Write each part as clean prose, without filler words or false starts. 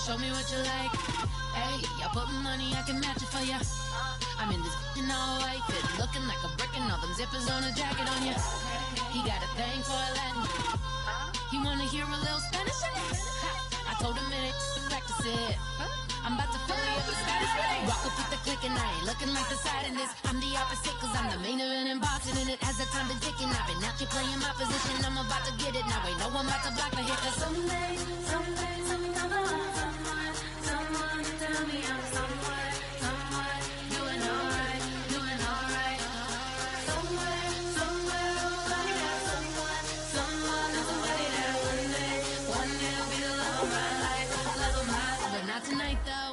Show me what you like. Hey, I put money, I can match it for ya. I'm in this all white fit, looking like a brick and all them zippers on a jacket on ya. He got a thing for a Latin. He wanna hear a little Spanish? I told him it ain't to practice it. I'm about to fill you up with Spanish. Rock up with the click and I ain't looking like the side in this. I'm the opposite cause I'm the main event in boxing and it has the time been ticking. I've been out here playing my position, I'm about to get it. Now ain't no one about to block the hit cause someday, something come along. Someone to tell me I'm somewhere, doing alright. Somewhere, somebody got someone and somebody that one day will be the love of my life, but not tonight though.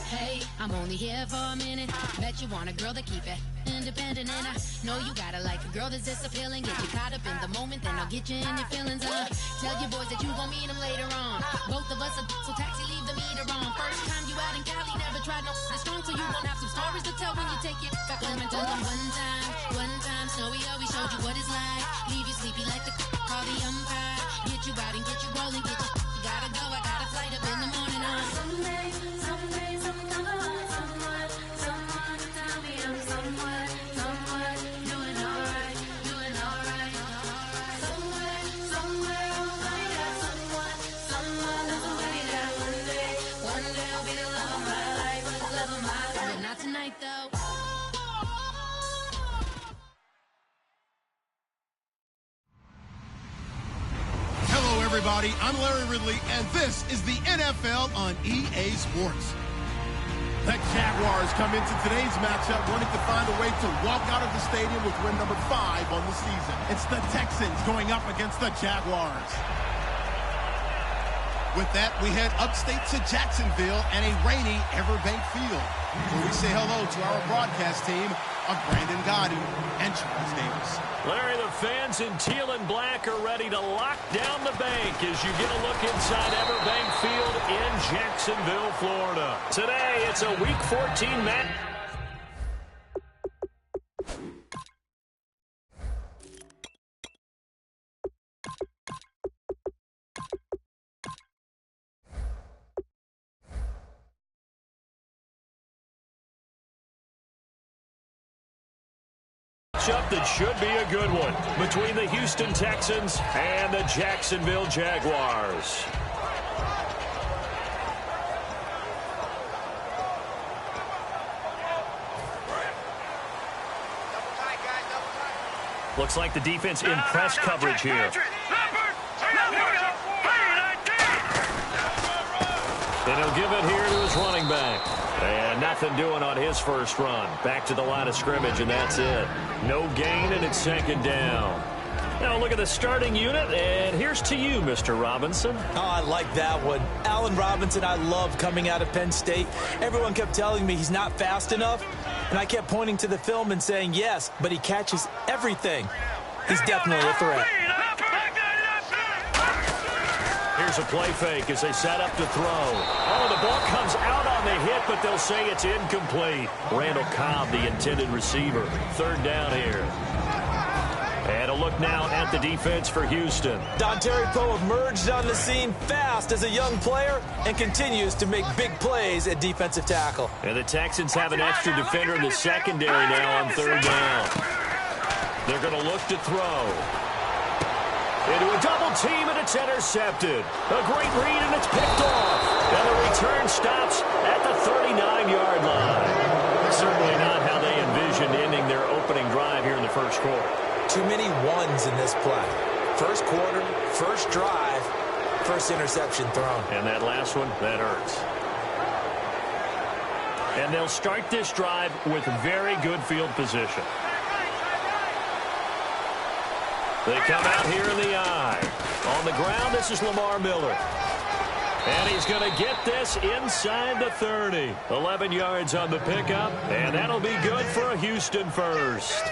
Hey, I'm only here for a minute. Bet you want a girl to keep it independent, and I know you gotta like a girl that's this appealing. Get you caught up in the moment, then I'll get you in your feelings. Tell your boys that you gon' meet them later on. Both of us are so taxi, leave the meter on. First time you out in Cali, never tried no strong, so you gon' have some stories to tell when you take it back home and tell them one time, Snowy always showed you what it's like. Leave you sleepy like the call the umpire. Get you out and get you rolling, get you gotta go. I got a flight up in the morning on someday, something come along. Someone to tell me I'm somewhere, doing alright. Somewhere, somebody got someone and somebody that one day will be the love of my life, but not tonight though. Hello, everybody. I'm Larry Ridley, and this is the NFL on EA Sports. The Jaguars come into today's matchup wanting to find a way to walk out of the stadium with win number 5 on the season. It's the Texans going up against the Jaguars. With that, we head upstate to Jacksonville and a rainy Everbank Field, where we say hello to our broadcast team of Brandon Goddard and Charles Davis. Larry, the fans in teal and black are ready to lock down the bank as you get a look inside Everbank Field in Jacksonville, Florida. Today, it's a Week 14 match. That should be a good one between the Houston Texans and the Jacksonville Jaguars. Looks like the defense in press coverage here. And he'll give it here to his running back. And nothing doing on his first run. Back to the line of scrimmage, and that's it. No gain, and it's second down. Now look at the starting unit, and here's to you, Mr. Robinson. Oh, I like that one. Allen Robinson, I love coming out of Penn State. Everyone kept telling me he's not fast enough, and I kept pointing to the film and saying yes, but he catches everything. He's definitely a threat. Here's a play fake as they set up to throw. Oh, the ball comes out on the hit, but they'll say it's incomplete. Randall Cobb, the intended receiver. Third down here. And a look now at the defense for Houston. Dontari Poe emerged on the scene fast as a young player and continues to make big plays at defensive tackle. And the Texans have an extra defender in the secondary now on third down. They're going to look to throw. Into a double team, and it's intercepted. A great read, and it's picked off. And the return stops at the 39-yard line. Certainly not how they envisioned ending their opening drive here in the first quarter. Too many ones in this play. First quarter, first drive, first interception thrown. And that last one, that hurts. And they'll start this drive with very good field position. They come out here in the eye. On the ground, this is Lamar Miller. And he's going to get this inside the 30. 11 yards on the pickup, and that'll be good for a Houston first.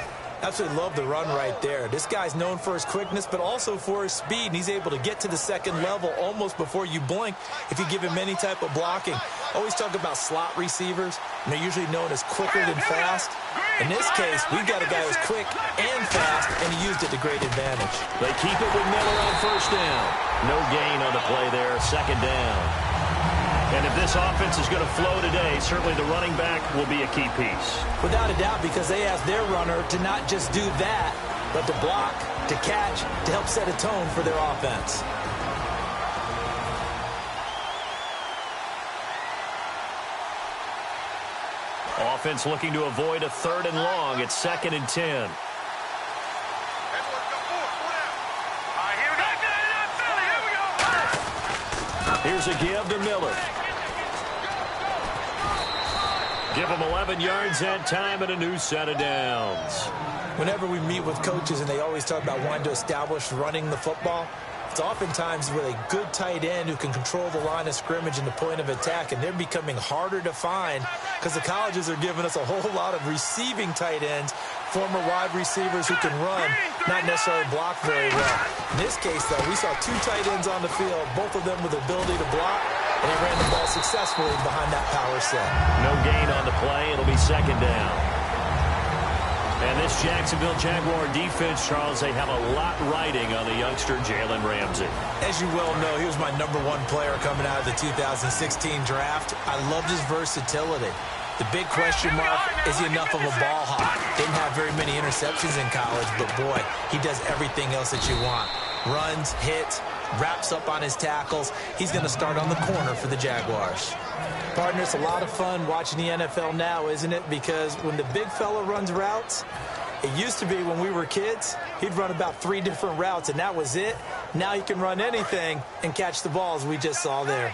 Absolutely love the run right there. This guy's known for his quickness, but also for his speed, and he's able to get to the second level almost before you blink if you give him any type of blocking. Always talk about slot receivers, and they're usually known as quicker than fast. In this case, we've got a guy who's quick and fast, and he used it to great advantage. They keep it with Miller on first down. No gain on the play there, second down. And if this offense is going to flow today, certainly the running back will be a key piece. Without a doubt, because they asked their runner to not just do that, but to block, to catch, to help set a tone for their offense. Offense looking to avoid a 3rd and long. It's 2nd and 10. Here's a give to Miller. Give him 11 yards that time and a new set of downs. Whenever we meet with coaches and they always talk about wanting to establish running the football, it's oftentimes with a good tight end who can control the line of scrimmage and the point of attack, and they're becoming harder to find because the colleges are giving us a whole lot of receiving tight ends, former wide receivers who can run, not necessarily block very well. In this case, though, we saw 2 tight ends on the field, both of them with the ability to block, and he ran the ball successfully behind that power set. No gain on the play. It'll be 2nd down. And this Jacksonville Jaguar defense, Charles, they have a lot riding on the youngster Jalen Ramsey. As you well know, he was my #1 player coming out of the 2016 draft. I loved his versatility. The big question mark, is he enough of a ball hawk? Didn't have very many interceptions in college, but boy, he does everything else that you want. Runs, hits, wraps up on his tackles. He's going to start on the corner for the Jaguars. Partner, it's a lot of fun watching the NFL now, isn't it? Because when the big fella runs routes, it used to be when we were kids, he'd run about 3 different routes, and that was it. Now he can run anything and catch the balls we just saw there.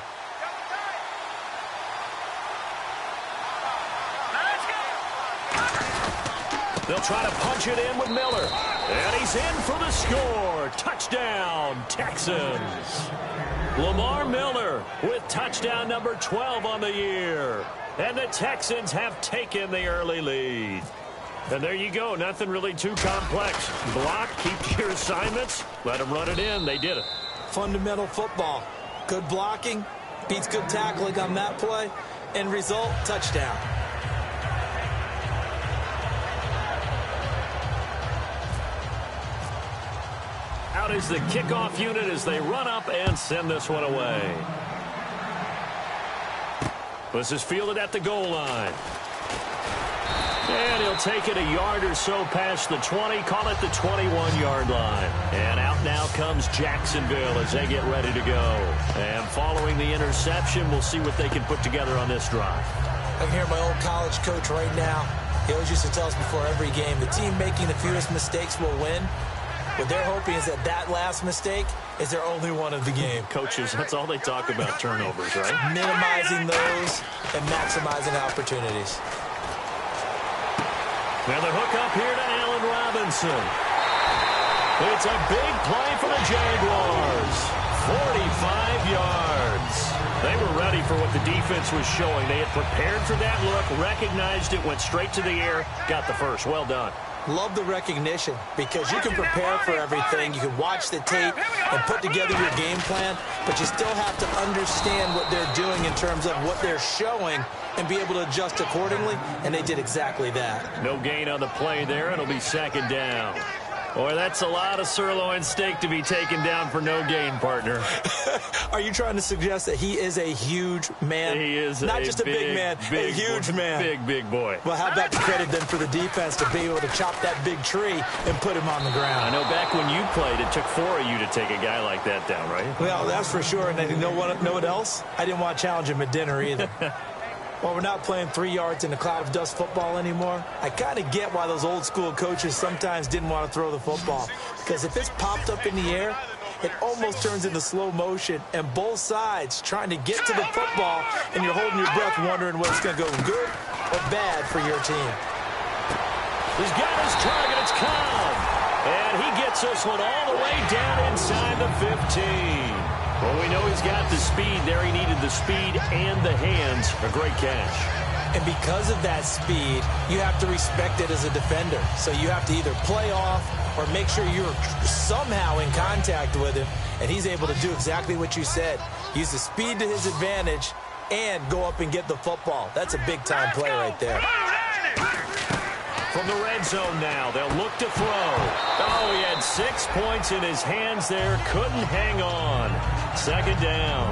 They'll try to punch it in with Miller. And he's in for the score. Touchdown, Texans. Lamar Miller with touchdown number 12 on the year. And the Texans have taken the early lead. And there you go. Nothing really too complex. Block, keep your assignments, let them run it in. They did it. Fundamental football. Good blocking, beats good tackling on that play. End result, touchdown. Out is the kickoff unit as they run up and send this one away. This is fielded at the goal line. And he'll take it a yard or so past the 20, call it the 21-yard line. And out now comes Jacksonville as they get ready to go. And following the interception, we'll see what they can put together on this drive. I can hear my old college coach right now. He always used to tell us before every game, the team making the fewest mistakes will win. What they're hoping is that that last mistake is their only one of the game. Coaches, that's all they talk about, turnovers, right? Minimizing those and maximizing opportunities. Now the hook up here to Allen Robinson. It's a big play for the Jaguars. 45 yards. They were ready for what the defense was showing. They had prepared for that look, recognized it, went straight to the air, got the first. Well done. Love the recognition because you can prepare for everything. You can watch the tape and put together your game plan, but you still have to understand what they're doing in terms of what they're showing and be able to adjust accordingly, and they did exactly that. No gain on the play there. It'll be 2nd down. Boy, that's a lot of sirloin steak to be taken down for no gain, partner. Are you trying to suggest that he is a huge man? He is not just a big man, a huge man. Big boy. Well, how about the credit then for the defense to be able to chop that big tree and put him on the ground? I know back when you played, it took 4 of you to take a guy like that down, right? Well, that's for sure. And you know what else? I didn't want to challenge him at dinner either. Well, we're not playing 3 yards in a cloud of dust football anymore. I kind of get why those old school coaches sometimes didn't want to throw the football. Because if it's popped up in the air, it almost turns into slow motion. And both sides trying to get to the football, and you're holding your breath wondering whether it's going to go good or bad for your team. He's got his target. It's Cobb. And he gets this one all the way down inside the 15. Well, we know he's got the speed there. He needed the speed and the hands. A great catch. And because of that speed, you have to respect it as a defender. So you have to either play off or make sure you're somehow in contact with him. And he's able to do exactly what you said. Use the speed to his advantage and go up and get the football. That's a big-time play right there. From the red zone now, they'll look to throw. Oh, he had 6 points in his hands there. Couldn't hang on. Second down.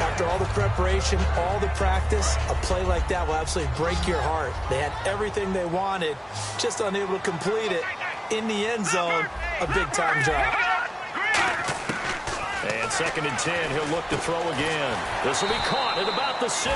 After all the preparation, all the practice, a play like that will absolutely break your heart. They had everything they wanted, just unable to complete it. In the end zone, a big-time drop. And 2nd and 10, he'll look to throw again. This will be caught at about the 6.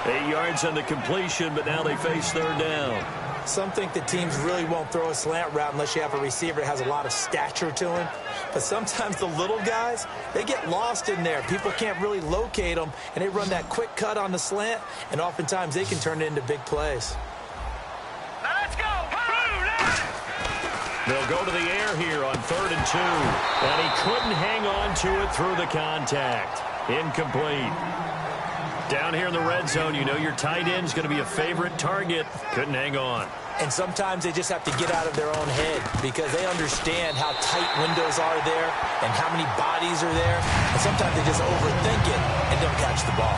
8 yards on the completion, but now they face 3rd down. Some think that teams really won't throw a slant route unless you have a receiver that has a lot of stature to him. But sometimes the little guys, they get lost in there. People can't really locate them, and they run that quick cut on the slant, and oftentimes they can turn it into big plays. Let's go! They'll go to the air here on 3rd and 2. And he couldn't hang on to it through the contact. Incomplete. Down here in the red zone, you know your tight end's going to be a favorite target. Couldn't hang on. And sometimes they just have to get out of their own head because they understand how tight windows are there and how many bodies are there. And sometimes they just overthink it and don't catch the ball.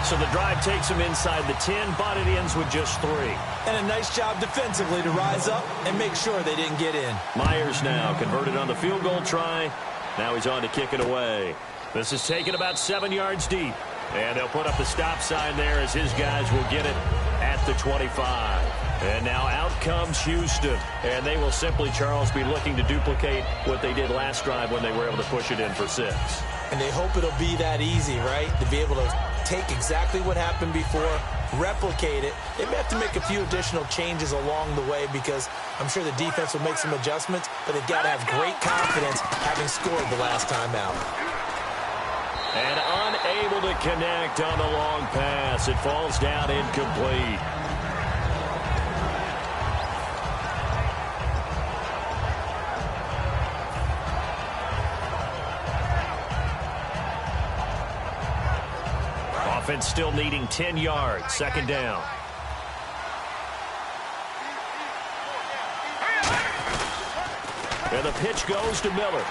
So the drive takes them inside the 10, but it ends with just 3. And a nice job defensively to rise up and make sure they didn't get in. Myers now converted on the field goal try. Now he's on to kick it away. This is taken about 7 yards deep. And they'll put up the stop sign there as his guys will get it at the 25. And now out comes Houston. And they will simply, Charles, be looking to duplicate what they did last drive when they were able to push it in for 6. And they hope it'll be that easy, right? To be able to take exactly what happened before, replicate it. They may have to make a few additional changes along the way because I'm sure the defense will make some adjustments, but they've got to have great confidence having scored the last time out. And unable to connect on the long pass. It falls down incomplete. Offense still needing 10 yards. 2nd down. And the pitch goes to Miller.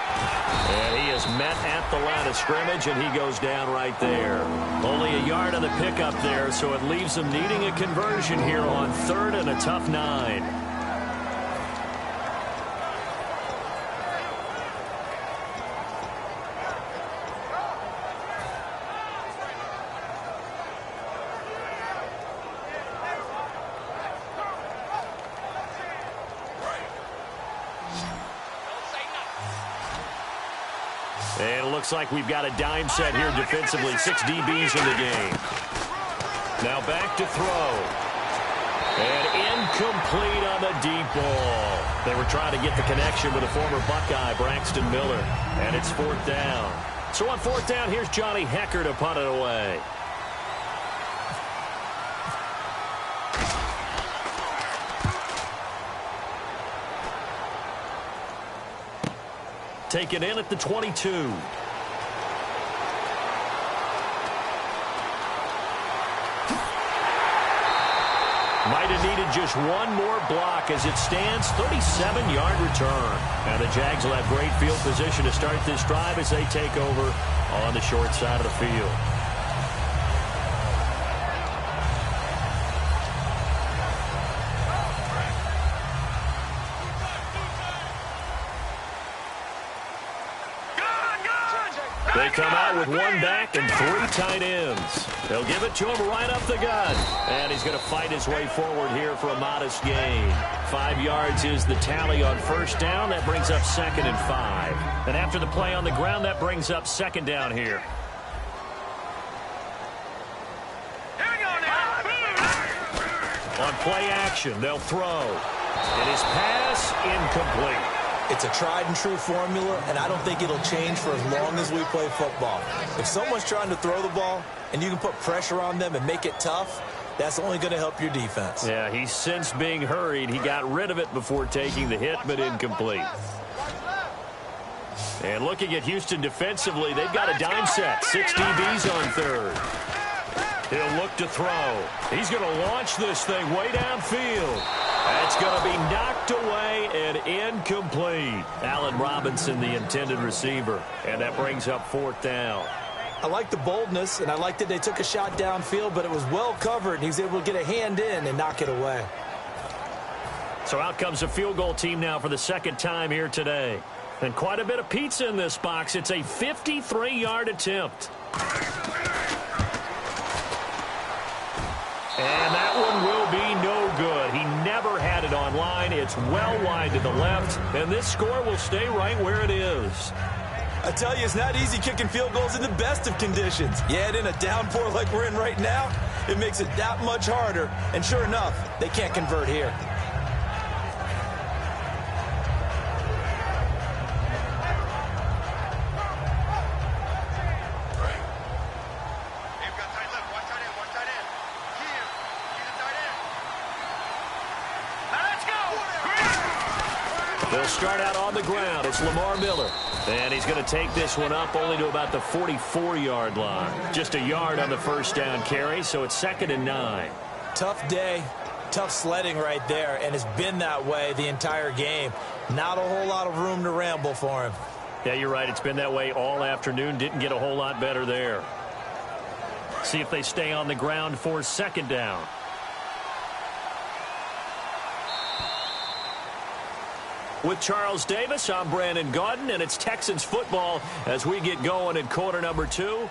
And he is met at the line of scrimmage, and he goes down right there. Only a yard on the pickup there, so it leaves them needing a conversion here on 3rd and a tough 9. And it looks like we've got a dime set here defensively. 6 DBs in the game. Now back to throw. And incomplete on the deep ball. They were trying to get the connection with a former Buckeye, Braxton Miller. And it's 4th down. So on 4th down, here's Johnny Hecker to punt it away. Taken in at the 22. Might have needed just one more block as it stands. 37-yard return. And the Jags will have great field position to start this drive as they take over on the short side of the field. They come out with 1 back and 3 tight ends. They'll give it to him right up the gut. And he's going to fight his way forward here for a modest gain. 5 yards is the tally on 1st down. That brings up 2nd and 5. And after the play on the ground, that brings up 2nd down here. On play action, they'll throw. It is pass incomplete. It's a tried-and-true formula, and I don't think it'll change for as long as we play football. If someone's trying to throw the ball and you can put pressure on them and make it tough, that's only going to help your defense. Yeah, he's since being hurried. He got rid of it before taking the hit, but incomplete. And looking at Houston defensively, they've got a dime set. 6 DBs on 3rd. He'll look to throw. He's going to launch this thing way downfield. That's going to be knocked away and incomplete. Allen Robinson, the intended receiver. And that brings up 4th down. I like the boldness, and I like that they took a shot downfield, but it was well covered, and he was able to get a hand in and knock it away. So out comes a field goal team now for the 2nd time here today. And quite a bit of pizza in this box. It's a 53-yard attempt. And that one will be no good. He never had it on line. It's well wide to the left, and this score will stay right where it is. I tell you, it's not easy kicking field goals in the best of conditions. Yet in a downpour like we're in right now, it makes it that much harder. And sure enough, they can't convert here. They'll start out on the ground. It's Lamar Miller. And he's going to take this one up only to about the 44-yard line. Just a yard on the 1st down carry, so it's 2nd and 9. Tough day, tough sledding right there, and it's been that way the entire game. Not a whole lot of room to ramble for him. Yeah, you're right. It's been that way all afternoon. Didn't get a whole lot better there. See if they stay on the ground for 2nd down. With Charles Davis, I'm Brandon Gaudin, and it's Texans football as we get going in quarter number 2.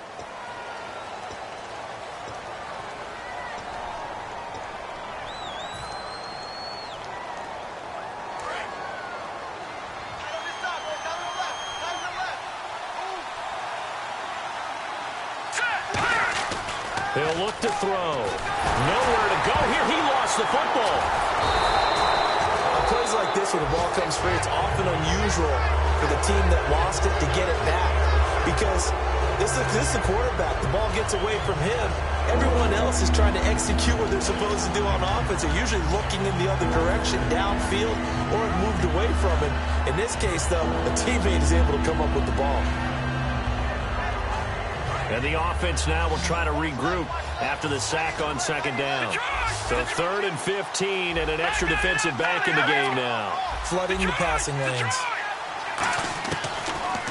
He'll look to throw. Nowhere to go here. He lost the football. Plays like this when the ball comes free, it's often unusual for the team that lost it to get it back. Because this is the quarterback. The ball gets away from him. Everyone else is trying to execute what they're supposed to do on offense. They're usually looking in the other direction, downfield, or have moved away from him. In this case, though, a teammate is able to come up with the ball. And the offense now will try to regroup after the sack on 2nd down. So 3rd and 15 and an extra defensive back in the game now. Flooding the passing lanes.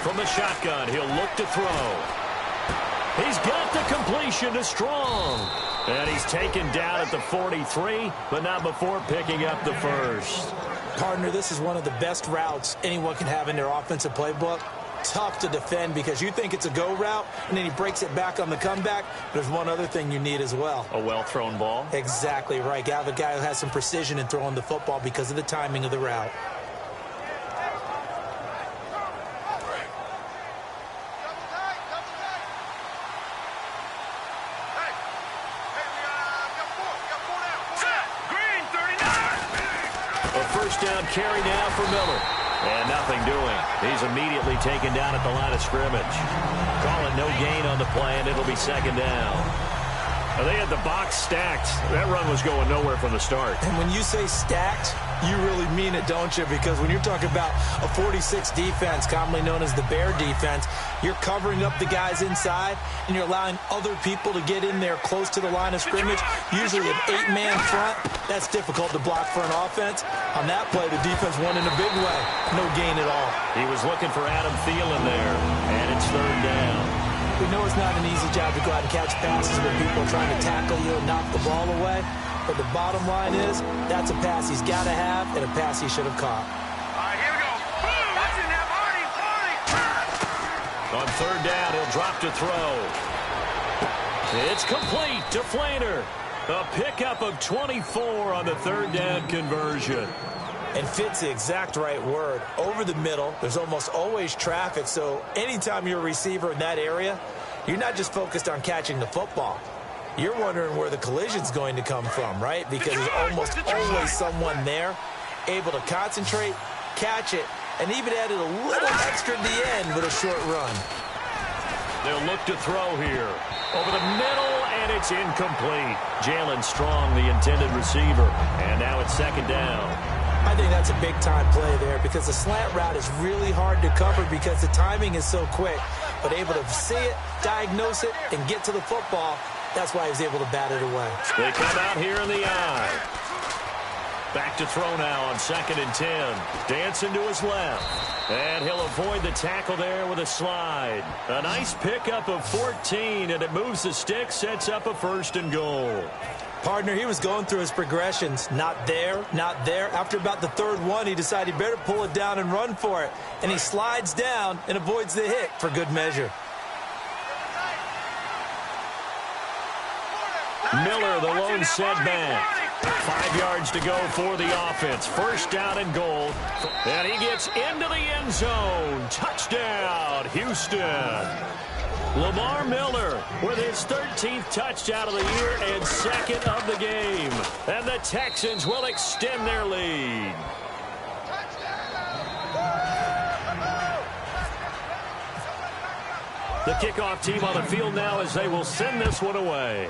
From the shotgun, he'll look to throw. He's got the completion to Strong. And he's taken down at the 43, but not before picking up the 1st. Partner, this is one of the best routes anyone can have in their offensive playbook. Tough to defend because you think it's a go route, and then he breaks it back on the comeback. There's one other thing you need as well. A well-thrown ball? Exactly right. You have a guy who has some precision in throwing the football because of the timing of the route. A 1st down carry now for Miller. And nothing doing. He's immediately taken down at the line of scrimmage. Call it no gain on the play, and it'll be 2nd down. They had the box stacked. That run was going nowhere from the start. And when you say stacked, you really mean it, don't you? Because when you're talking about a 46 defense, commonly known as the Bear defense, you're covering up the guys inside, and you're allowing other people to get in there close to the line of scrimmage, usually an 8-man front. That's difficult to block for an offense. On that play, the defense won in a big way. No gain at all. He was looking for Adam Thielen there, and it's 3rd down. We know it's not an easy job to go out and catch passes when people are trying to tackle you and knock the ball away. But the bottom line is, that's a pass he's got to have and a pass he should have caught. All right, here we go. Boom! That's in there, Marty. On 3rd down, he'll drop to throw. It's complete to Flainer. A pickup of 24 on the 3rd down conversion. And fits the exact right word. Over the middle, there's almost always traffic, so anytime you're a receiver in that area, you're not just focused on catching the football. You're wondering where the collision's going to come from, right? Because there's almost always someone there able to concentrate, catch it, and even added a little extra at the end with a short run. They'll look to throw here. Over the middle, and it's incomplete. Jalen Strong, the intended receiver. And now it's 2nd down. I think that's a big-time play there because the slant route is really hard to cover because the timing is so quick. But able to see it, diagnose it, and get to the football, That's why he was able to bat it away. They come out here in the eye. Back to throw now on 2nd and 10. Dancing to his left. And he'll avoid the tackle there with a slide. A nice pickup of 14, and it moves the stick, sets up a 1st and goal. Partner, he was going through his progressions. Not there, not there. After about the 3rd one, he decided he better pull it down and run for it. And he slides down and avoids the hit for good measure. Miller, the lone setback. 5 yards to go for the offense. 1st down and goal. And he gets into the end zone. Touchdown, Houston. Lamar Miller with his 13th touchdown of the year and 2nd of the game. And the Texans will extend their lead. The kickoff team on the field now as they will send this one away.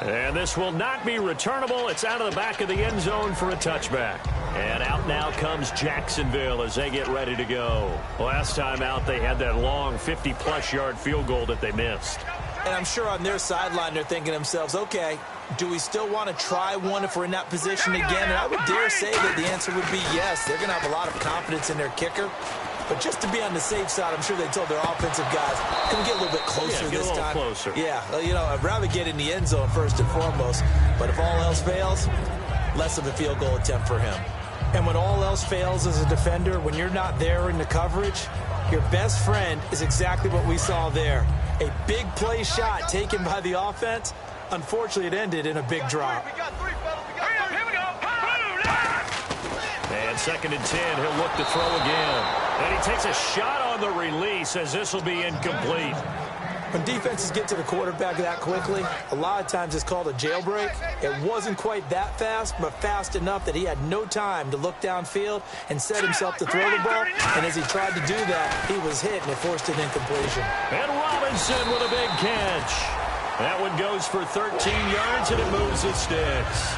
And this will not be returnable. It's out of the back of the end zone for a touchback. And out now comes Jacksonville as they get ready to go. Last time out, they had that long 50-plus yard field goal that they missed. And I'm sure on their sideline, they're thinking to themselves, okay, do we still want to try one if we're in that position again? And I would dare say that the answer would be yes. They're going to have a lot of confidence in their kicker. But just to be on the safe side, I'm sure they told their offensive guys, can we get a little bit closer this time? Closer. Yeah, you know, I'd rather get in the end zone first and foremost. But if all else fails, less of a field goal attempt for him. And when all else fails as a defender, when you're not there in the coverage, your best friend is exactly what we saw there. A big play shot taken by the offense. Unfortunately, it ended in a big drop. And 2nd and 10, he'll look to throw again. And he takes a shot on the release as this will be incomplete. When defenses get to the quarterback that quickly, a lot of times it's called a jailbreak. It wasn't quite that fast, but fast enough that he had no time to look downfield and set himself to throw the ball. And as he tried to do that, he was hit, and it forced an incompletion. And Robinson with a big catch. That one goes for 13 yards, and it moves the sticks.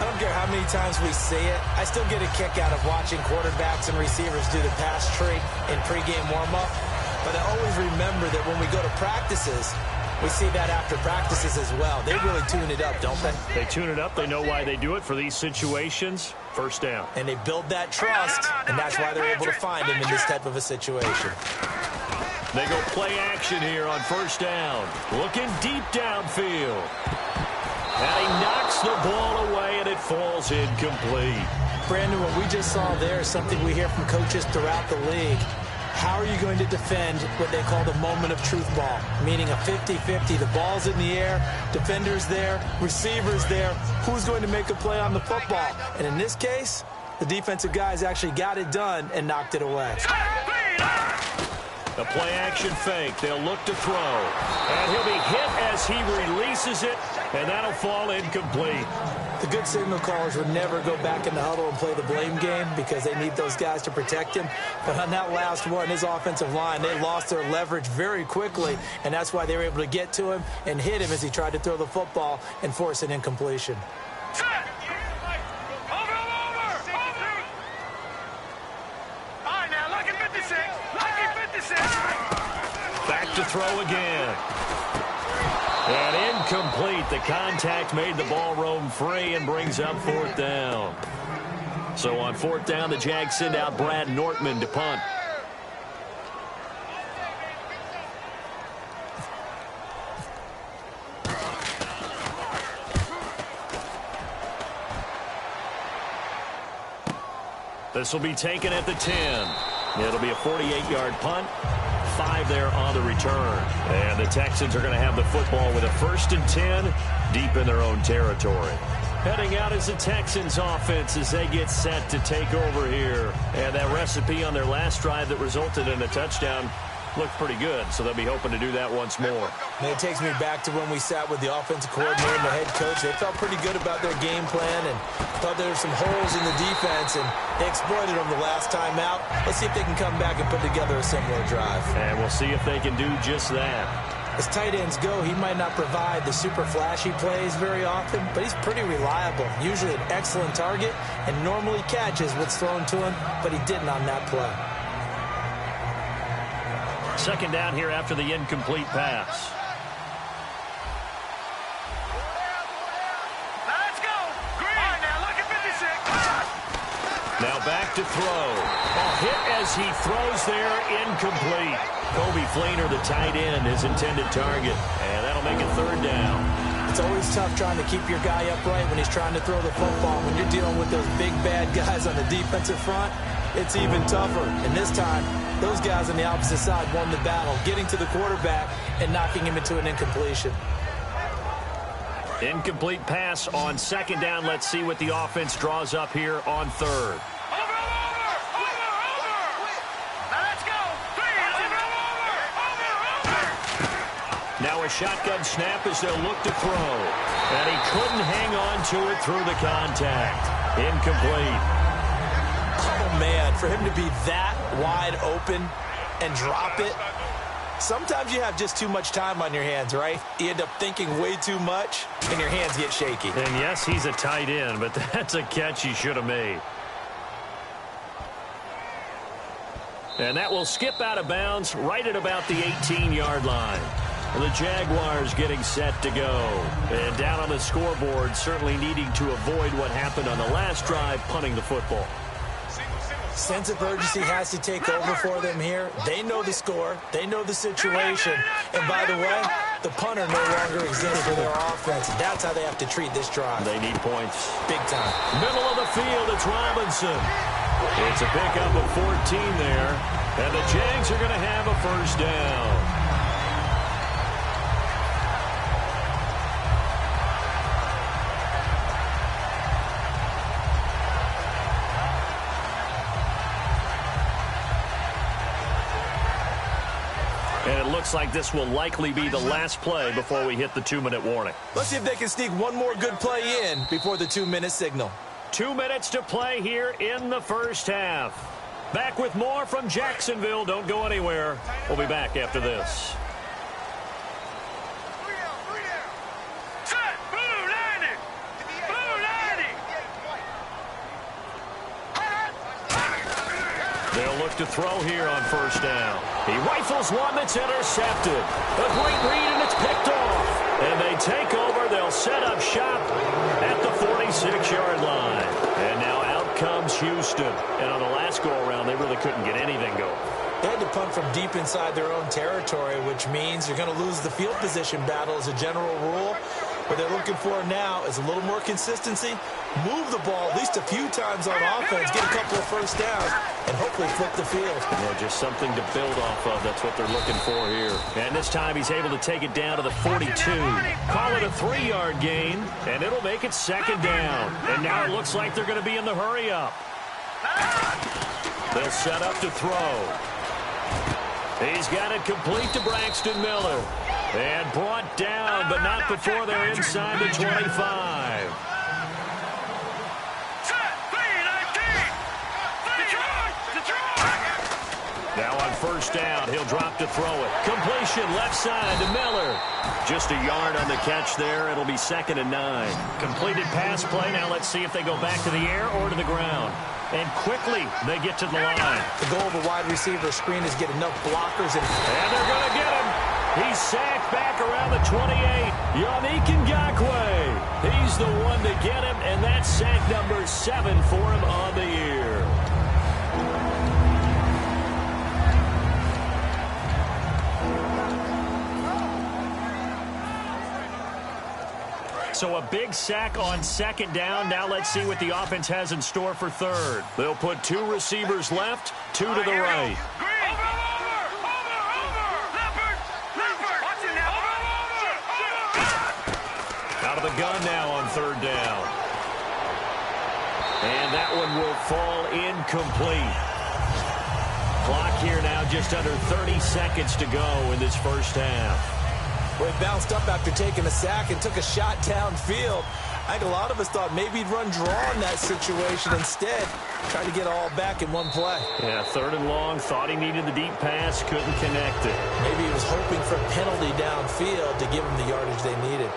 I don't care how many times we say it. I still get a kick out of watching quarterbacks and receivers do the pass tree in pregame warm-up. But I always remember that when we go to practices, we see that after practices as well. They really tune it up, don't they? They tune it up. They know why they do it for these situations. 1st down. And they build that trust, and that's why they're able to find him in this type of a situation. They go play action here on 1st down. Looking deep downfield. And he knocks the ball away, and it falls incomplete. Brandon, what we just saw there is something we hear from coaches throughout the league. How are you going to defend what they call the moment of truth ball, meaning a 50-50? The ball's in the air, defender's there, receiver's there. Who's going to make a play on the football? And in this case, the defensive guys actually got it done and knocked it away. The play-action fake. They'll look to throw. And he'll be hit as he releases it, and that'll fall incomplete. The good signal callers would never go back in the huddle and play the blame game because they need those guys to protect him. But on that last one, his offensive line, they lost their leverage very quickly, and that's why they were able to get to him and hit him as he tried to throw the football and force an incompletion. Back to throw again. And incomplete. The contact made the ball roam free and brings up 4th down. So on 4th down, the Jags send out Brad Nortman to punt. This will be taken at the 10. It'll be a 48-yard punt. 5 there on the return. And the Texans are going to have the football with a 1st and 10 deep in their own territory. Heading out is the Texans offense as they get set to take over here. And that recipe on their last drive that resulted in a touchdown looked pretty good, so they'll be hoping to do that once more. And it takes me back to when we sat with the offensive coordinator and the head coach. They felt pretty good about their game plan and thought there were some holes in the defense, and they exploited them the last time out. Let's see if they can come back and put together a similar drive. And we'll see if they can do just that. As tight ends go, he might not provide the super flashy plays very often, but he's pretty reliable. Usually an excellent target and normally catches what's thrown to him, but he didn't on that play. Second down here after the incomplete pass. Let's go. Green. All right, now look at 56. Now back to throw. A hit as he throws there, incomplete. Kobe Fleener, the tight end, his intended target. And that'll make it third down. It's always tough trying to keep your guy upright when he's trying to throw the football. When you're dealing with those big, bad guys on the defensive front, it's even tougher. And this time, those guys on the opposite side won the battle, getting to the quarterback and knocking him into an incompletion. Incomplete pass on second down. Let's see what the offense draws up here on third. Now a shotgun snap as they'll look to throw. And he couldn't hang on to it through the contact. Incomplete. Oh, man, for him to be that wide open and drop it. Sometimes you have just too much time on your hands, right? You end up thinking way too much, and your hands get shaky. And yes, he's a tight end, but that's a catch he should have made. And that will skip out of bounds right at about the 18-yard line. The Jaguars getting set to go. And down on the scoreboard, certainly needing to avoid what happened on the last drive, punting the football. Sense of urgency has to take over for them here. They know the score. They know the situation. And by the way, the punter no longer exists for their offense. That's how they have to treat this drive. They need points. Big time. Middle of the field, it's Robinson. It's a pickup of 14 there. And the Jags are going to have a first down. And it looks like this will likely be the last play before we hit the 2-minute warning. Let's see if they can sneak one more good play in before the 2-minute signal. 2 minutes to play here in the first half. Back with more from Jacksonville. Don't go anywhere. We'll be back after this. They'll look to throw here on first down. He rifles one that's intercepted. A great read, and it's picked off. And they take over. They'll set up shop at the 46-yard line. And now out comes Houston. And on the last go-around, they really couldn't get anything going. They had to punt from deep inside their own territory, which means you're going to lose the field position battle as a general rule. What they're looking for now is a little more consistency, move the ball at least a few times on offense, get a couple of first downs, and hopefully flip the field. Yeah, just something to build off of. That's what they're looking for here. And this time he's able to take it down to the 42. Call it a 3-yard gain, and it'll make it second down. And now it looks like they're going to be in the hurry-up. They'll set up to throw. He's got it complete to Braxton Miller. And brought down, but not before they're inside the 25. Now on first down, he'll drop to throw it. Completion left side to Miller. Just a yard on the catch there. It'll be 2nd and 9. Completed pass play. Now let's see if they go back to the air or to the ground. And quickly they get to the line. The goal of a wide receiver screen is get enough blockers. And they're going to get him. He's sacked back around the 28. Yannick Ngakoue. He's the one to get him, and that's sack number 7 for him on the year. So a big sack on second down. Now let's see what the offense has in store for third. They'll put 2 receivers left, 2 to the right. Out of the gun now on third down. And that one will fall incomplete. Clock here now just under 30 seconds to go in this first half. Well, he bounced up after taking a sack and took a shot downfield. I think a lot of us thought maybe he'd run draw in that situation. Instead, tried to get all back in one play. Yeah, 3rd and long. Thought he needed the deep pass. Couldn't connect it. Maybe he was hoping for a penalty downfield to give him the yardage they needed.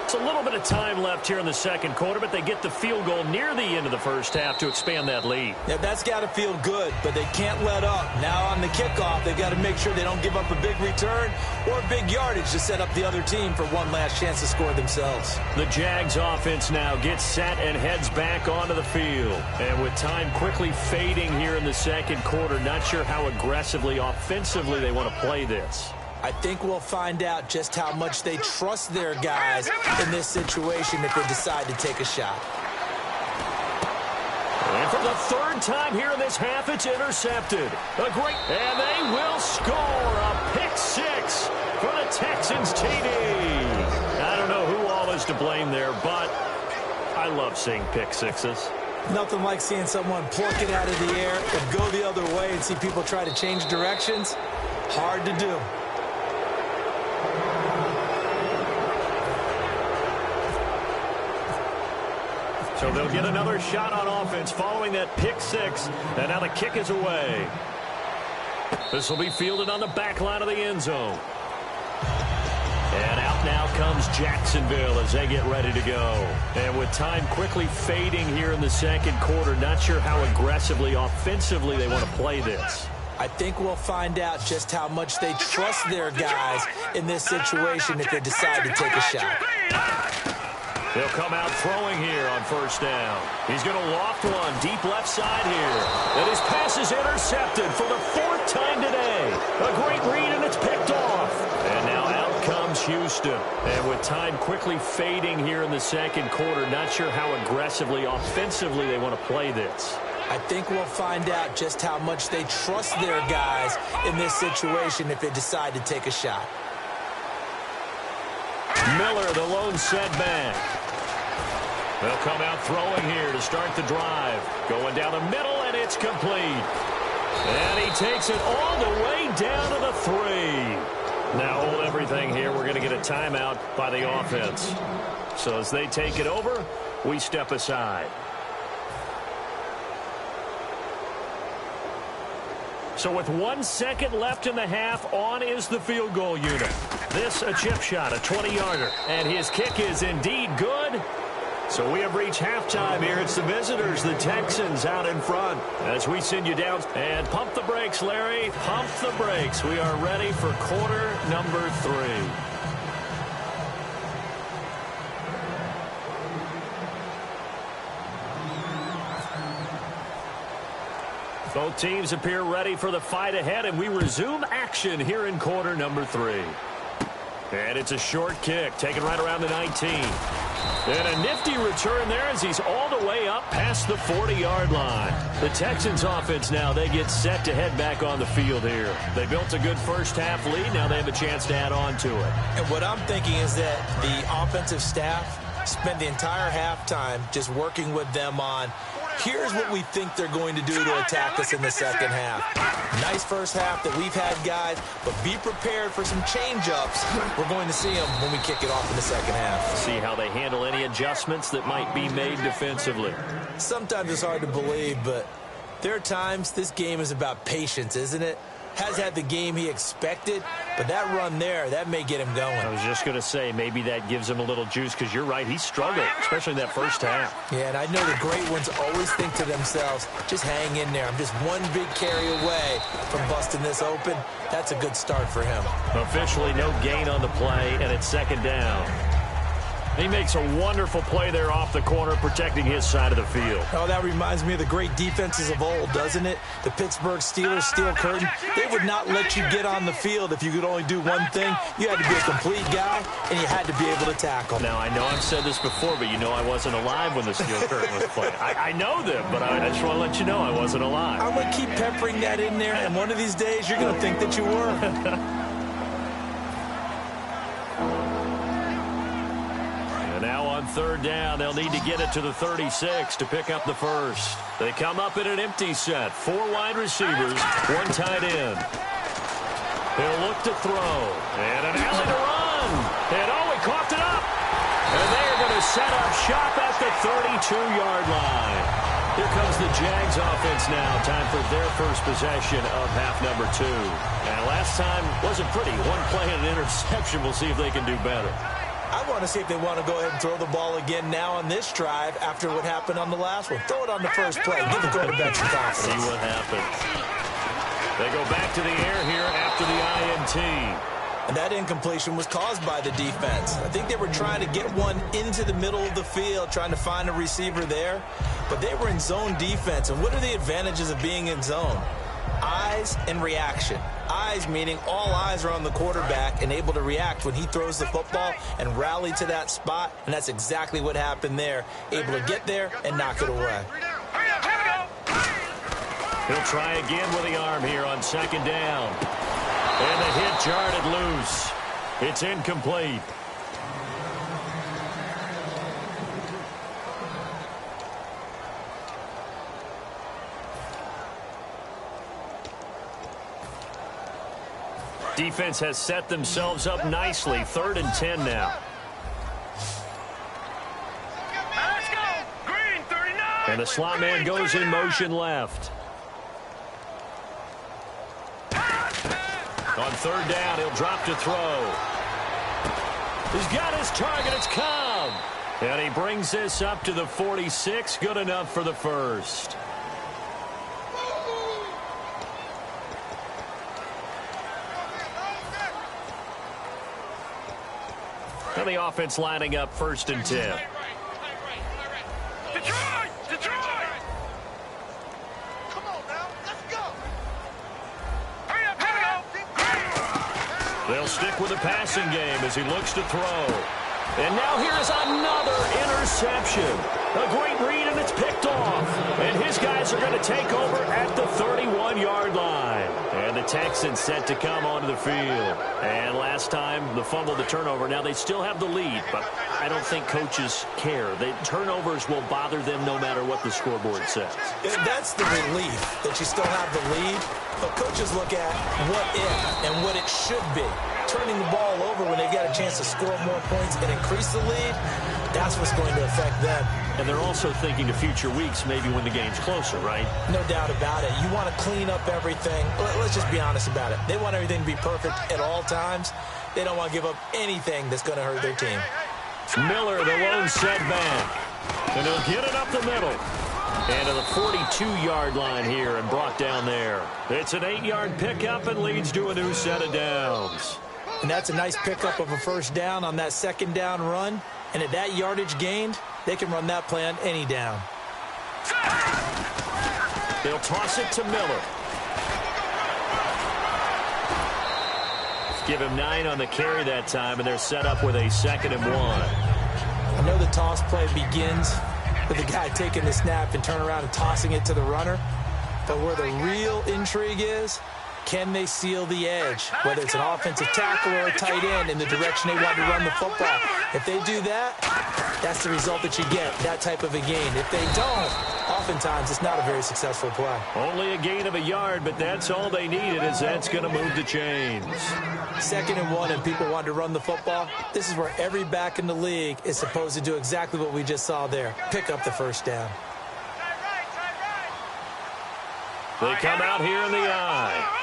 It's a little bit of time left here in the second quarter, but they get the field goal near the end of the first half to expand that lead. Yeah, that's got to feel good, but they can't let up. Now on the kickoff, they've got to make sure they don't give up a big return or big yardage to set up the other team for one last chance to score themselves. The Jags offense now gets set and heads back onto the field. And with time quickly fading here in the second quarter, not sure how aggressively, offensively they want to play this. I think we'll find out just how much they trust their guys in this situation if they decide to take a shot. And for the third time here in this half, it's intercepted. And they will score a pick six for the Texans TD. I don't know who all is to blame there, but I love seeing pick sixes. Nothing like seeing someone pluck it out of the air and go the other way and see people try to change directions. Hard to do. So they'll get another shot on offense following that pick six. And now the kick is away. This will be fielded on the back line of the end zone. And out now comes Jacksonville as they get ready to go. And with time quickly fading here in the second quarter, not sure how aggressively, offensively they want to play this. I think we'll find out just how much they trust their guys in this situation if they decide to take a shot. He'll come out throwing here on first down. He's going to loft one deep left side here. And his pass is intercepted for the fourth time today. A great read, and it's picked off. And now out comes Houston. And with time quickly fading here in the second quarter, not sure how aggressively, offensively they want to play this. I think we'll find out just how much they trust their guys in this situation if they decide to take a shot. Miller, the lone setback. They'll come out throwing here to start the drive. Going down the middle, and it's complete. And he takes it all the way down to the 3. Now hold everything here. We're going to get a timeout by the offense. So as they take it over, we step aside. So with 1 second left in the half, on is the field goal unit. This a chip shot, a 20-yarder. And his kick is indeed good. So we have reached halftime here. It's the visitors, the Texans, out in front. As we send you down. And pump the brakes, Larry. Pump the brakes. We are ready for quarter number 3. Both teams appear ready for the fight ahead, and we resume action here in quarter number 3. And it's a short kick, taken right around the 19. And a nifty return there as he's all the way up past the 40-yard line. The Texans offense now, they get set to head back on the field here. They built a good first-half lead. Now they have a chance to add on to it. And what I'm thinking is that the offensive staff spent the entire halftime just working with them on, here's what we think they're going to do to attack us in the second half. Nice first half that we've had, guys, but be prepared for some change-ups. We're going to see them when we kick it off in the second half. See how they handle any adjustments that might be made defensively. Sometimes it's hard to believe, but there are times this game is about patience, isn't it? Has had the game he expected, but that run there, that may get him going. I was just going to say, maybe that gives him a little juice, because you're right, he struggled, especially in that first half. Yeah, and I know the great ones always think to themselves, just hang in there. I'm just one big carry away from busting this open. That's a good start for him. Officially no gain on the play, and it's second down. He makes a wonderful play there off the corner, protecting his side of the field. Oh, that reminds me of the great defenses of old, doesn't it? The Pittsburgh Steelers, Steel Curtain. They would not let you get on the field if you could only do one thing. You had to be a complete guy, and you had to be able to tackle. Now, I know I've said this before, but you know I wasn't alive when the Steel Curtain was playing. I know them, but I just want to let you know I wasn't alive. I'm going to keep peppering that in there, and one of these days you're going to think that you were. And now on third down, they'll need to get it to the 36 to pick up the first. They come up in an empty set. 4 wide receivers, 1 tight end. He'll look to throw. And an alley to run. And he coughed it up. And they are going to set up shop at the 32-yard line. Here comes the Jags offense now. Time for their first possession of half number 2. And last time wasn't pretty. 1 play and an interception. We'll see if they can do better. I want to see if they want to go ahead and throw the ball again now on this drive after what happened on the last one. Throw it on the first play. Give the quarterback some confidence. See what happens. They go back to the air here after the INT. And that incompletion was caused by the defense. I think they were trying to get one into the middle of the field, trying to find a receiver there. But they were in zone defense. And what are the advantages of being in zone? Eyes and reaction. Eyes meaning all eyes are on the quarterback and able to react when he throws the football and rally to that spot. And that's exactly what happened there. Able to get there and knock it away. He'll try again with the arm here on second down. And the hit jarred loose. It's incomplete. Defense has set themselves up nicely. 3rd and 10 now. Let's go. Green, 39. And the slot man goes in motion left. On 3rd down, he'll drop to throw. He's got his target. It's Cobb. And he brings this up to the 46. Good enough for the first. Now the offense lining up 1st and 10. Detroit! Detroit! Come on now, let's go! Hurry up, They'll stick with the passing game as he looks to throw. And now here's another interception. A great read, and it's picked off. And his guys are going to take over at the 31-yard line. And the Texans set to come onto the field. And last time, the fumble, the turnover. Now they still have the lead, but I don't think coaches care. The turnovers will bother them no matter what the scoreboard says. That's the relief that you still have the lead. But coaches look at what if and what it should be. Turning the ball over when they've got a chance to score more points and increase the lead, that's what's going to affect them. And they're also thinking to future weeks, maybe when the game's closer, right? No doubt about it. You want to clean up everything. Let's just be honest about it. They want everything to be perfect at all times. They don't want to give up anything that's going to hurt their team. Miller, the lone setback. And he'll get it up the middle. And to the 42-yard line here and brought down there. It's an 8-yard pickup and leads to a new set of downs. And that's a nice pickup of a first down on that second down run. And at that yardage gained, they can run that play on any down. They'll toss it to Miller. Give him 9 on the carry that time, and they're set up with a 2nd and 1. I know the toss play begins with the guy taking the snap and turn around and tossing it to the runner. But where the real intrigue is, can they seal the edge? Whether it's an offensive tackle or a tight end in the direction they want to run the football. If they do that, that's the result that you get, that type of a gain. If they don't, oftentimes it's not a very successful play. Only a gain of a yard, but that's all they needed, as that's going to move the chains. 2nd and 1 and people want to run the football. This is where every back in the league is supposed to do exactly what we just saw there. Pick up the first down. They come out here in the eye.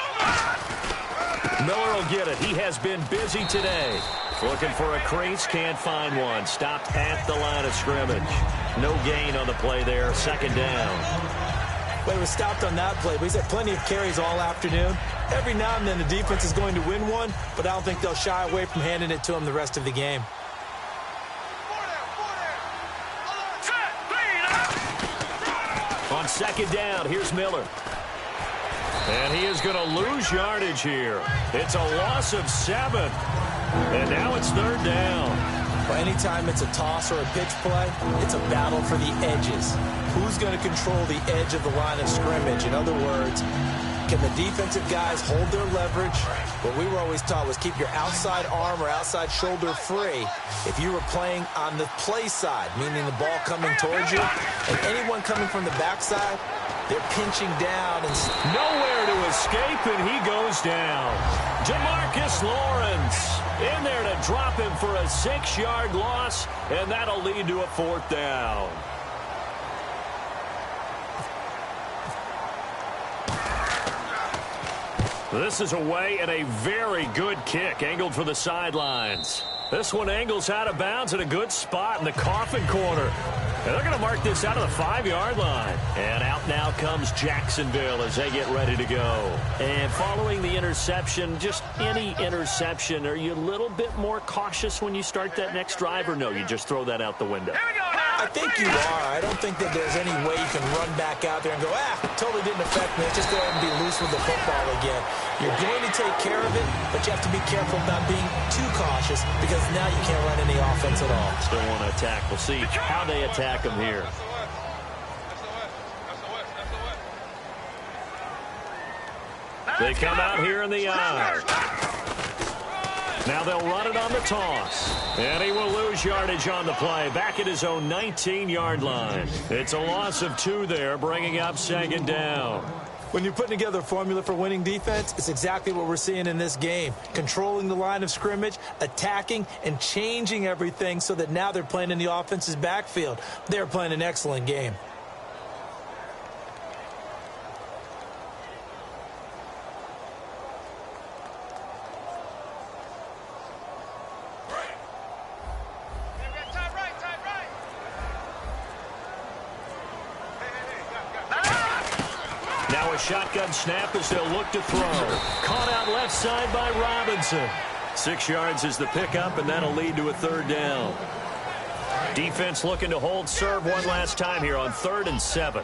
Miller will get it. He has been busy today. Looking for a crease, can't find one. Stopped at the line of scrimmage. No gain on the play there. 2nd down. But it was stopped on that play. But he's had plenty of carries all afternoon. Every now and then the defense is going to win one, but I don't think they'll shy away from handing it to him the rest of the game. On 2nd down, here's Miller. And he is going to lose yardage here. It's a loss of 7. And now it's 3rd down. Well, anytime it's a toss or a pitch play, it's a battle for the edges. Who's going to control the edge of the line of scrimmage? In other words, can the defensive guys hold their leverage? What we were always taught was keep your outside arm or outside shoulder free if you were playing on the play side, meaning the ball coming towards you. And anyone coming from the backside, they're pinching down. And nowhere to escape, and he goes down. Jamarcus Lawrence in there to drop him for a 6-yard loss, and that'll lead to a 4th down. This is away, and a very good kick angled for the sidelines. This one angles out of bounds at a good spot in the coffin corner. And they're going to mark this out of the 5-yard line. And out now comes Jacksonville as they get ready to go. And following the interception, just any interception, are you a little bit more cautious when you start that next drive, or no, you just throw that out the window? I think you are. I don't think that there's any way you can run back out there and go, totally didn't affect me. Let's just go ahead and be loose with the football again. You're going to take care of it, but you have to be careful about being too cautious because now you can't run any offense at all. Still want to attack. We'll see how they attack them here. They come out here in the eye. Now they'll run it on the toss. And he will lose yardage on the play. Back at his own 19-yard line. It's a loss of 2 there, bringing up 2nd down. When you're putting together a formula for winning defense, it's exactly what we're seeing in this game. Controlling the line of scrimmage, attacking, and changing everything so that now they're playing in the offense's backfield. They're playing an excellent game. Now a shotgun snap as they'll look to throw. Caught out left side by Robinson. 6 yards is the pickup, and that'll lead to a 3rd down. Defense looking to hold serve one last time here on 3rd and 7.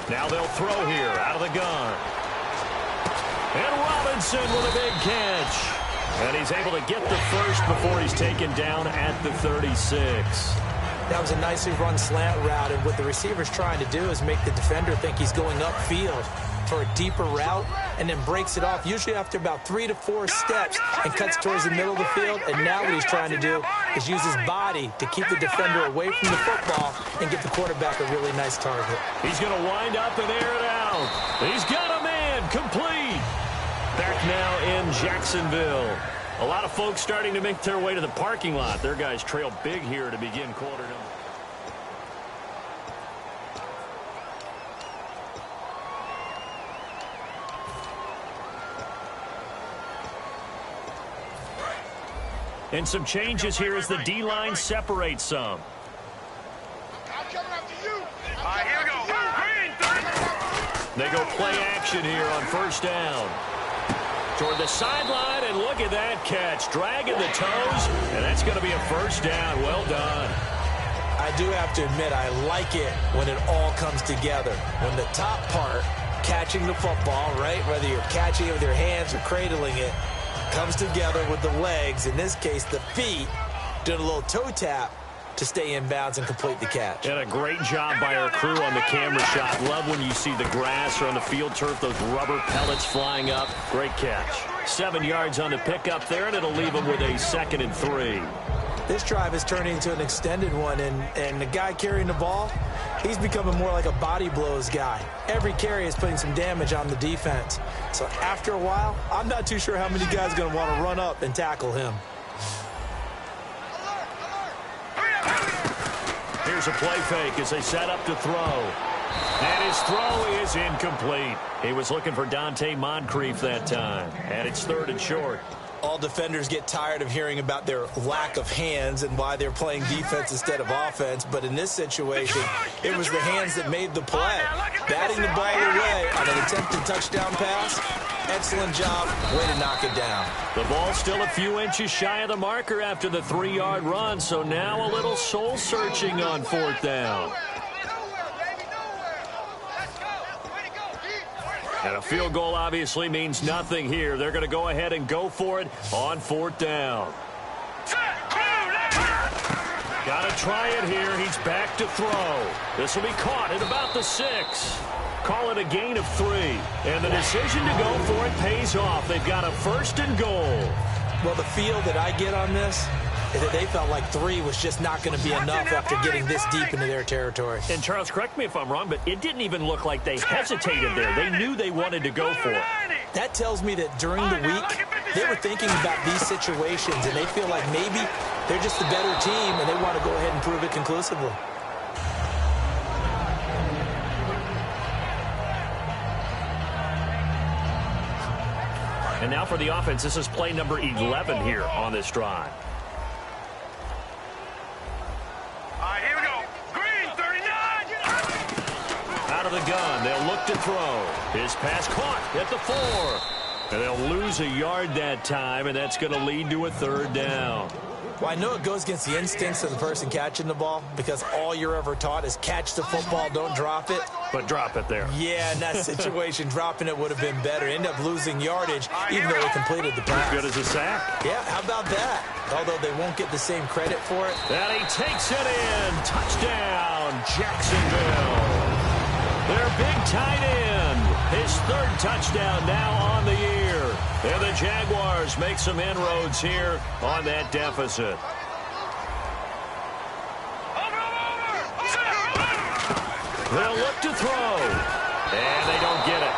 Now they'll throw here out of the gun. And Robinson with a big catch. And he's able to get the first before he's taken down at the 36. That was a nicely run slant route, and what the receiver's trying to do is make the defender think he's going upfield for a deeper route and then breaks it off, usually after about 3 to 4 steps, and cuts towards the middle of the field. And now what he's trying to do is use his body to keep the defender away from the football and give the quarterback a really nice target. He's going to wind up and air it out. He's got a man complete. Back now in Jacksonville. A lot of folks starting to make their way to the parking lot. Their guys trail big here to begin quarter number. And some changes here as the D-line separates some. They go play action here on 1st down. Toward the sideline, and look at that catch. Dragging the toes, and that's going to be a 1st down. Well done. I do have to admit, I like it when it all comes together. When the top part, catching the football, right, whether you're catching it with your hands or cradling it, comes together with the legs, in this case the feet, doing a little toe tap to stay in bounds and complete the catch. And a great job by our crew on the camera shot. Love when you see the grass or on the field turf, those rubber pellets flying up. Great catch. 7 yards on the pickup there, and it'll leave them with a 2nd and 3. This drive is turning into an extended one, and the guy carrying the ball, he's becoming more like a body blows guy. Every carry is putting some damage on the defense. So after a while, I'm not too sure how many guys are going to want to run up and tackle him. Here's a play fake as they set up to throw. And his throw is incomplete. He was looking for Dante Moncrief that time. And it's 3rd and short. All defenders get tired of hearing about their lack of hands and why they're playing defense instead of offense. But in this situation, it was the hands that made the play. Batting the ball away on an attempted touchdown pass. Excellent job. Way to knock it down. The ball's still a few inches shy of the marker after the 3-yard run. So now a little soul searching on 4th down. And a field goal obviously means nothing here. They're going to go ahead and go for it on 4th down. Got to try it here. He's back to throw. This will be caught at about the 6. Call it a gain of 3. And the decision to go for it pays off. They've got a 1st and goal. Well, the feel that I get on this is that they felt like 3 was just not going to be enough after getting this deep into their territory. And Charles, correct me if I'm wrong, but it didn't even look like they hesitated there. They knew they wanted to go for it. That tells me that during the week, they were thinking about these situations, and they feel like maybe they're just the better team, and they want to go ahead and prove it conclusively. And now for the offense, this is play number 11 here on this drive. Here we go. Green, 39. Out of the gun, they'll look to throw. His pass caught at the 4. And they'll lose a yard that time, and that's going to lead to a third down. Well, I know it goes against the instincts of the person catching the ball because all you're ever taught is catch the football, don't drop it. But drop it there. Yeah, in that situation, dropping it would have been better. End up losing yardage, even though they completed the pass. As good as a sack. Yeah, how about that? Although they won't get the same credit for it. And he takes it in. Touchdown, Jacksonville. Their big tight end. His third touchdown now on the year. And the Jaguars make some inroads here on that deficit. They'll look to throw. And they don't get it.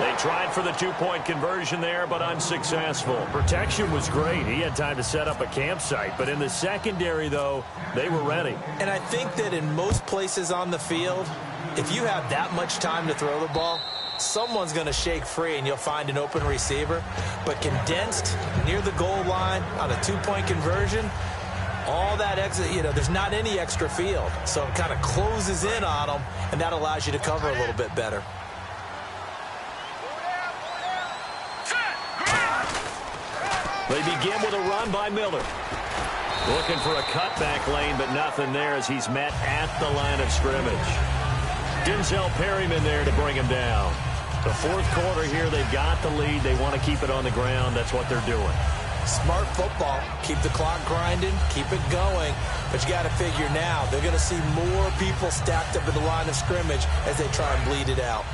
They tried for the two-point conversion there, but unsuccessful. Protection was great. He had time to set up a campsite. But in the secondary, though, they were ready. And I think that in most places on the field, if you have that much time to throw the ball, someone's going to shake free and you'll find an open receiver. But condensed near the goal line on a two-point conversion, all that exit, there's not any extra field. So it kind of closes in on them, and that allows you to cover a little bit better. They begin with a run by Miller. Looking for a cutback lane, but nothing there as he's met at the line of scrimmage. Denzel Perryman there to bring him down. The fourth quarter here, they've got the lead. They want to keep it on the ground. That's what they're doing. Smart football. Keep the clock grinding. Keep it going. But you got to figure now, they're going to see more people stacked up at the line of scrimmage as they try and bleed it out.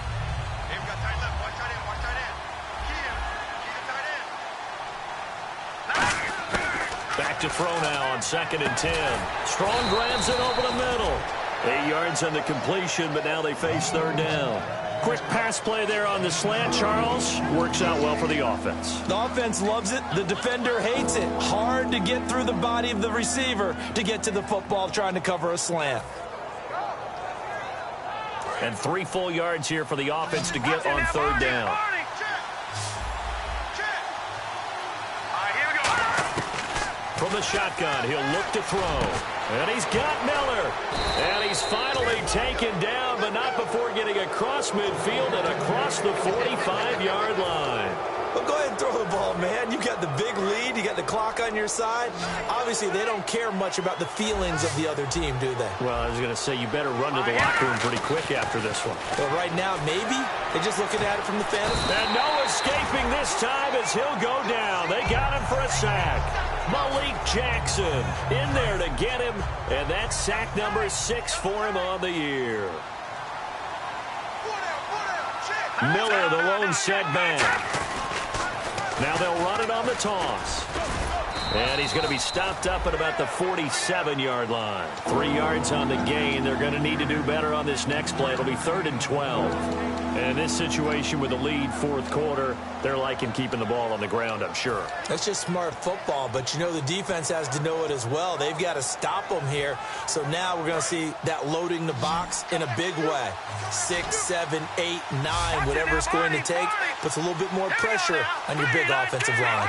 Back to throw now on 2nd and 10. Strong grabs it over the middle. 8 yards on the completion, but now they face third down. Quick pass play there on the slant, Charles. Works out well for the offense. The offense loves it. The defender hates it. Hard to get through the body of the receiver to get to the football trying to cover a slant. And 3 full yards here for the offense to get on third down. From the shotgun, he'll look to throw. And he's got Miller. And he's finally taken down, but not before getting across midfield and across the 45-yard line. Well, go ahead and throw the ball, man. You got the big lead. You got the clock on your side. Obviously, they don't care much about the feelings of the other team, do they? Well, I was going to say, you better run to the locker room pretty quick after this one. Well, right now, maybe. They're just looking at it from the fantasy. And no escaping this time as he'll go down. They got him for a sack. Malik Jackson in there to get him, and that's sack number 6 for him on the year. Miller, the lone setback. Now they'll run it on the toss. And he's going to be stopped up at about the 47-yard line. 3 yards on the gain. They're going to need to do better on this next play. It'll be 3rd and 12. And in this situation with the lead fourth quarter, they're liking keeping the ball on the ground, I'm sure. That's just smart football, but the defense has to know it as well. They've got to stop them here. So now we're going to see that loading the box in a big way. 6, 7, 8, 9, whatever it's going to take, puts a little bit more pressure on your big offensive line.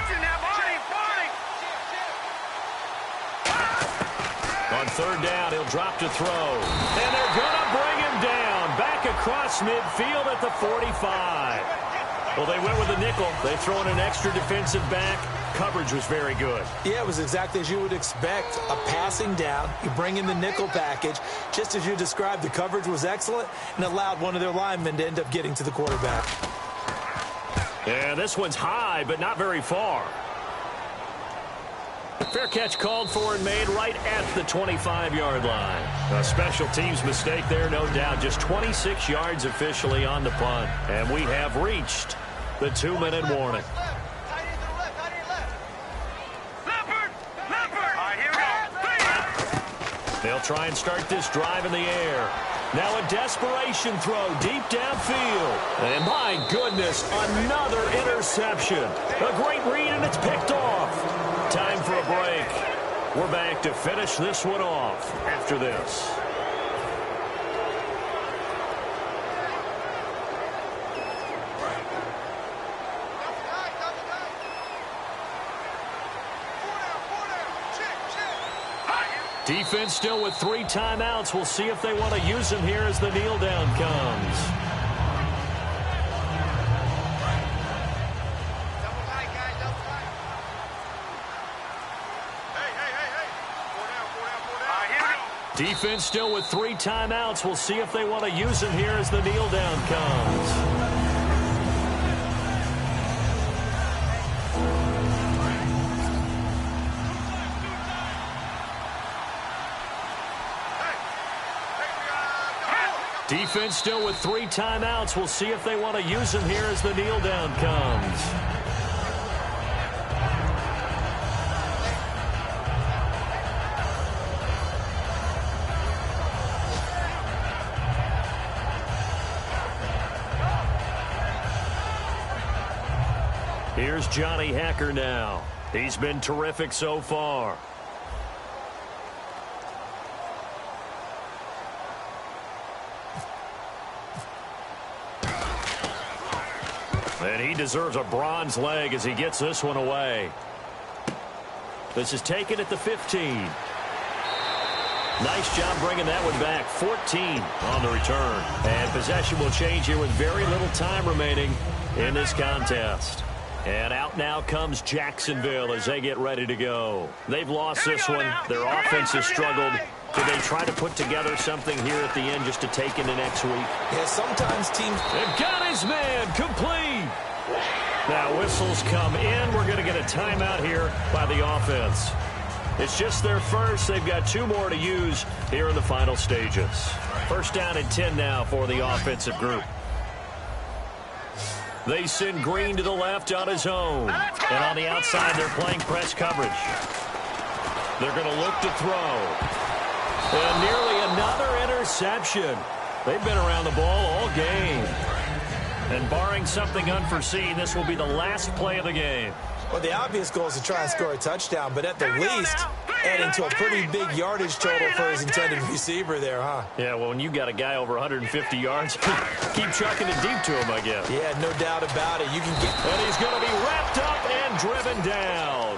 On third down, he'll drop to throw. And they're going to bring him down. Back across midfield at the 45. Well, they went with a nickel. They throw in an extra defensive back. Coverage was very good. Yeah, it was exactly as you would expect. A passing down. You bring in the nickel package. Just as you described, the coverage was excellent and allowed one of their linemen to end up getting to the quarterback. Yeah, this one's high, but not very far. Fair catch called for and made right at the 25-yard line. A special teams mistake there, no doubt. Just 26 yards officially on the punt. And we have reached the 2-minute warning. They'll try and start this drive in the air. Now a desperation throw deep downfield. And my goodness, another interception. A great read, and it's picked off. Time for a break. We're back to finish this one off after this. Defense still with 3 timeouts. We'll see if they want to use them here as the kneel down comes. Defense still with 3 timeouts. We'll see if they want to use them here as the kneel down comes. Defense still with 3 timeouts. We'll see if they want to use them here as the kneel down comes. Here's Johnny Hacker now. He's been terrific so far. And he deserves a bronze leg as he gets this one away. This is taken at the 15. Nice job bringing that one back. 14 on the return. And possession will change here with very little time remaining in this contest. And out now comes Jacksonville as they get ready to go. They've lost this one. Their offense has struggled. Do they try to put together something here at the end just to take into next week? Yeah, sometimes teams... They've got his man complete. Now whistles come in. We're going to get a timeout here by the offense. It's just their first. They've got 2 more to use here in the final stages. First down and 10 now for the offensive group. They send Green to the left on his own. And on the outside, they're playing press coverage. They're going to look to throw. And nearly another interception. They've been around the ball all game. And barring something unforeseen, this will be the last play of the game. Well, the obvious goal is to try and score a touchdown, but at the least, adding to a pretty big yardage total for his intended receiver there, huh? Yeah, well, when you got a guy over 150 yards, keep chucking it deep to him, I guess. Yeah, no doubt about it. You can get... And he's going to be wrapped up and driven down.